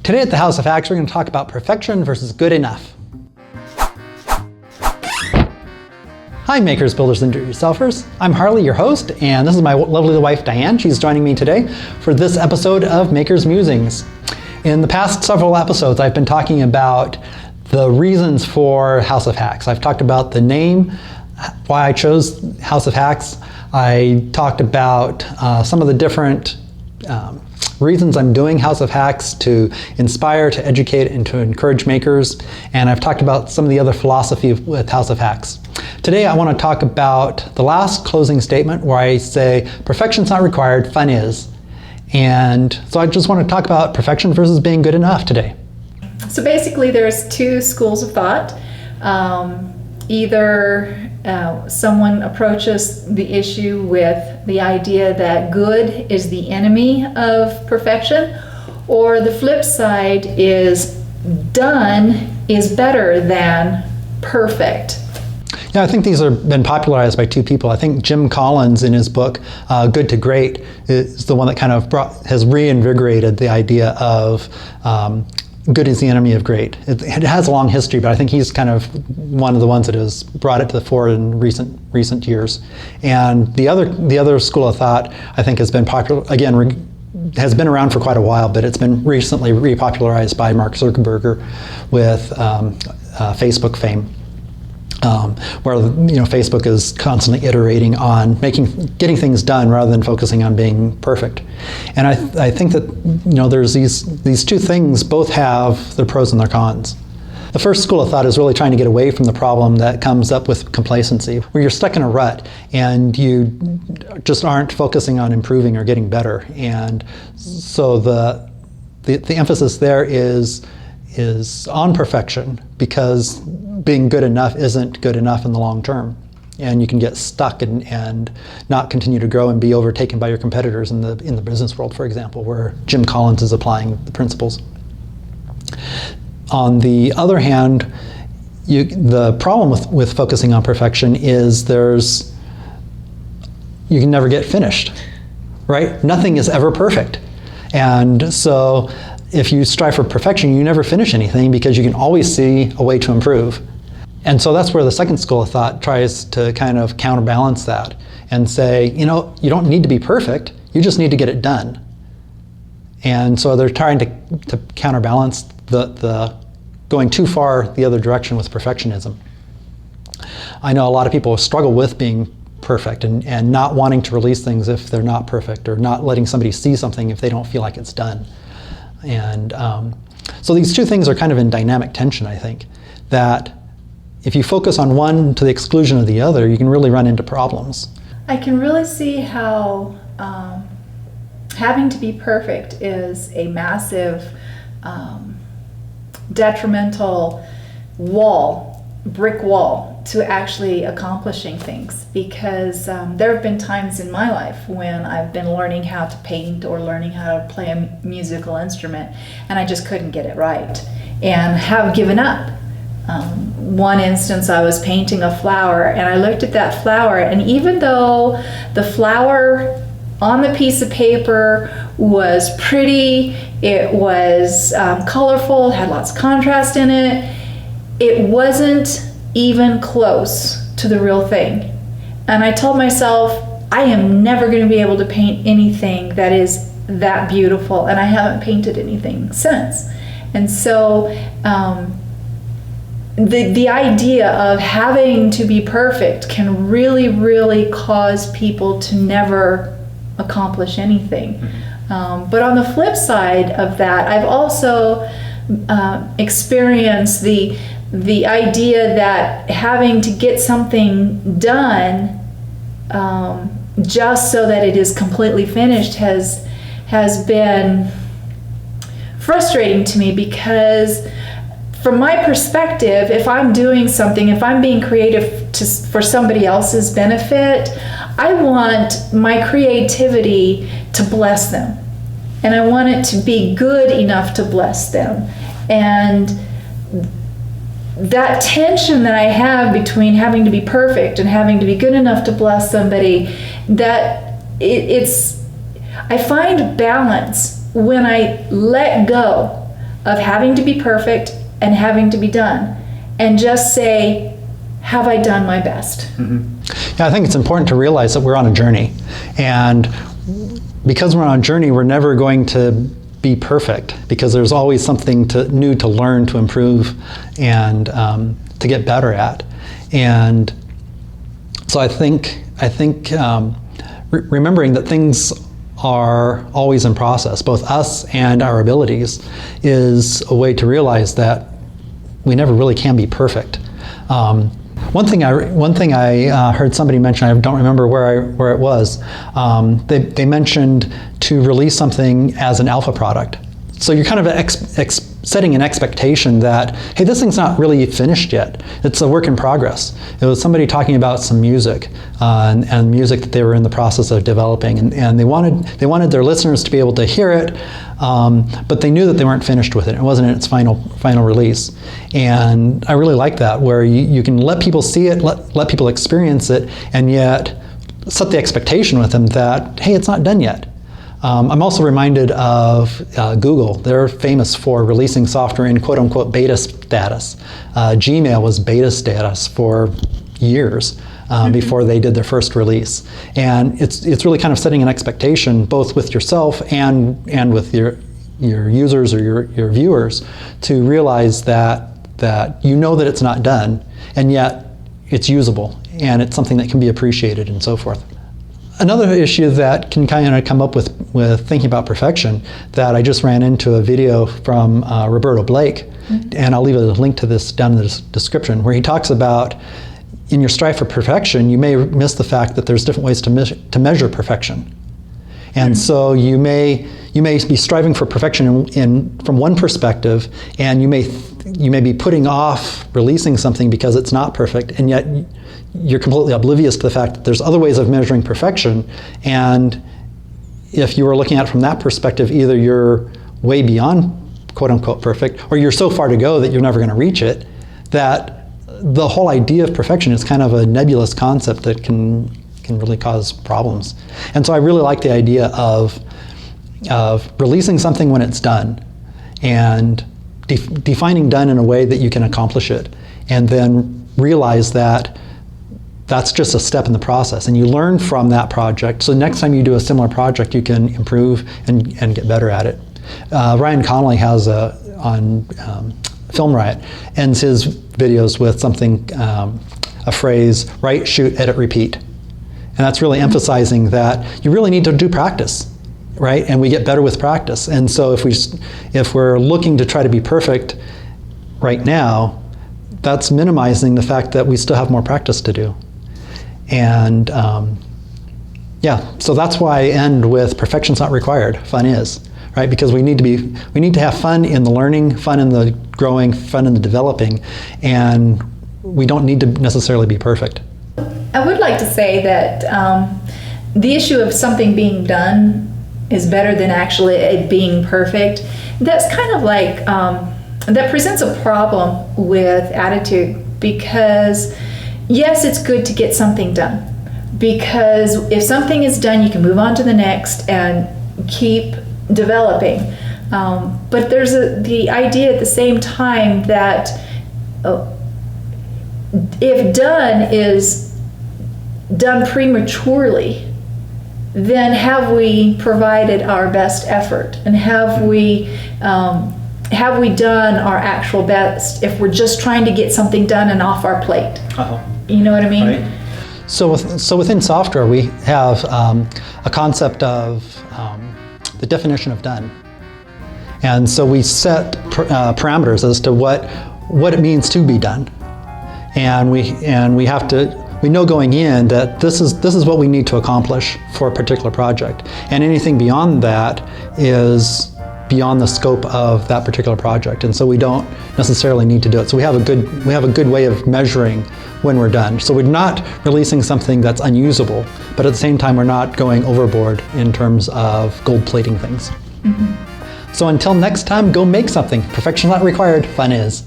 Today at the House of Hacks, we're going to talk about perfection versus good enough. Hi makers, builders, and do-it-yourselfers. I'm Harley, your host, and this is my lovely wife Diane. She's joining me today for this episode of Maker's Musings. In the past several episodes, I've been talking about the reasons for House of Hacks. I've talked about the name, why I chose House of Hacks. I talked about some of the different reasons I'm doing House of Hacks to inspire, to educate, and to encourage makers. And I've talked about some of the other philosophy with House of Hacks. Today I want to talk about the last closing statement where I say, perfection's not required, fun is. And so I just want to talk about perfection versus being good enough today. So basically there's two schools of thought. Either someone approaches the issue with the idea that good is the enemy of perfection, or the flip side is done is better than perfect. Yeah, I think these have been popularized by two people. I think Jim Collins in his book, Good to Great, is the one that kind of has reinvigorated the idea of good is the enemy of great. It has a long history, but I think he's kind of one of the ones that has brought it to the fore in recent years. And the other school of thought, I think, has been popular, again, has been around for quite a while, but it's been recently repopularized by Mark Zuckerberg with Facebook fame. Where Facebook is constantly iterating on getting things done rather than focusing on being perfect. And I think that there's these two things both have their pros and their cons. The first school of thought is really trying to get away from the problem that comes up with complacency, where you're stuck in a rut and you just aren't focusing on improving or getting better. And so the emphasis there is on perfection, because being good enough isn't good enough in the long term. And you can get stuck and not continue to grow and be overtaken by your competitors in the business world, for example, where Jim Collins is applying the principles. On the other hand, the problem with focusing on perfection is you can never get finished, right? Nothing is ever perfect. And so if you strive for perfection, you never finish anything because you can always see a way to improve. And so that's where the second school of thought tries to kind of counterbalance that and say, you don't need to be perfect, you just need to get it done. And so they're trying to counterbalance the going too far the other direction with perfectionism. I know a lot of people struggle with being perfect and not wanting to release things if they're not perfect, or not letting somebody see something if they don't feel like it's done. And so these two things are kind of in dynamic tension, I think, that if you focus on one to the exclusion of the other, you can really run into problems. I can really see how having to be perfect is a massive detrimental brick wall to actually accomplishing things, because there have been times in my life when I've been learning how to paint or learning how to play a musical instrument, and I just couldn't get it right and have given up. One instance, I was painting a flower, and I looked at that flower, and even though the flower on the piece of paper was pretty, it was colorful, had lots of contrast in it, it wasn't even close to the real thing. And I told myself, I am never going to be able to paint anything that is that beautiful, and I haven't painted anything since. And so the idea of having to be perfect can really, really cause people to never accomplish anything. But on the flip side of that, I've also experienced the idea that having to get something done just so that it is completely finished has been frustrating to me, because from my perspective, if I'm doing something, if I'm being creative for somebody else's benefit, I want my creativity to bless them. And I want it to be good enough to bless them. And that tension that I have between having to be perfect and having to be good enough to bless somebody, I find balance when I let go of having to be perfect and having to be done, and just say, have I done my best? Yeah, I think it's important to realize that we're on a journey, and because we're on a journey, we're never going to be perfect, because there's always something new to learn, to improve, and to get better at. And so I think remembering that things are always in process, both us and our abilities, is a way to realize that we never really can be perfect. One thing I heard somebody mention, I don't remember where it was. They mentioned to release something as an alpha product. So you're kind of setting an expectation that, hey, this thing's not really finished yet. It's a work in progress. It was somebody talking about some music and music that they were in the process of developing, and they wanted their listeners to be able to hear it, but they knew that they weren't finished with it. It wasn't in its final release. And I really like that, where you can let people see it, let people experience it, and yet set the expectation with them that, hey, it's not done yet. I'm also reminded of Google. They're famous for releasing software in quote-unquote beta status. Gmail was beta status for years before they did their first release. And it's really kind of setting an expectation, both with yourself and with your users or your viewers, to realize that you know that it's not done, and yet it's usable, and it's something that can be appreciated and so forth. Another issue that can kind of come up with thinking about perfection, that I just ran into a video from Roberto Blake, and I'll leave a link to this down in the description, where he talks about, in your strive for perfection, you may miss the fact that there's different ways to measure perfection. And so you may be striving for perfection from one perspective, and you may be putting off releasing something because it's not perfect, and yet you're completely oblivious to the fact that there's other ways of measuring perfection. And if you were looking at it from that perspective, either you're way beyond quote-unquote perfect, or you're so far to go that you're never going to reach it, that the whole idea of perfection is kind of a nebulous concept that can really cause problems. And so I really like the idea of releasing something when it's done, and defining done in a way that you can accomplish it, and then realize that that's just a step in the process, and you learn from that project. So next time you do a similar project, you can improve and get better at it. Ryan Connolly has on Film Riot, ends his videos with something, a phrase, write, shoot, edit, repeat. And that's really emphasizing that you really need to do practice, right? And we get better with practice. And so if we're looking to try to be perfect right now, that's minimizing the fact that we still have more practice to do. And yeah, so that's why I end with perfection's not required, fun is, right? Because we need to have fun in the learning, fun in the growing, fun in the developing, and we don't need to necessarily be perfect. I would like to say that the issue of something being done is better than actually it being perfect. That's kind of like, that presents a problem with attitude, because yes, it's good to get something done, because if something is done, you can move on to the next and keep developing. But there's the idea at the same time that if done is done prematurely, then have we provided our best effort, and have we done our actual best if we're just trying to get something done and off our plate? You know what I mean? Right. So within software, we have a concept of the definition of done. And so we set parameters as to what it means to be done. And we know going in that this is what we need to accomplish for a particular project. And anything beyond that is beyond the scope of that particular project. And so we don't necessarily need to do it. So we have a good way of measuring when we're done. So we're not releasing something that's unusable, but at the same time, we're not going overboard in terms of gold plating things. So until next time, go make something. Perfection's not required, fun is.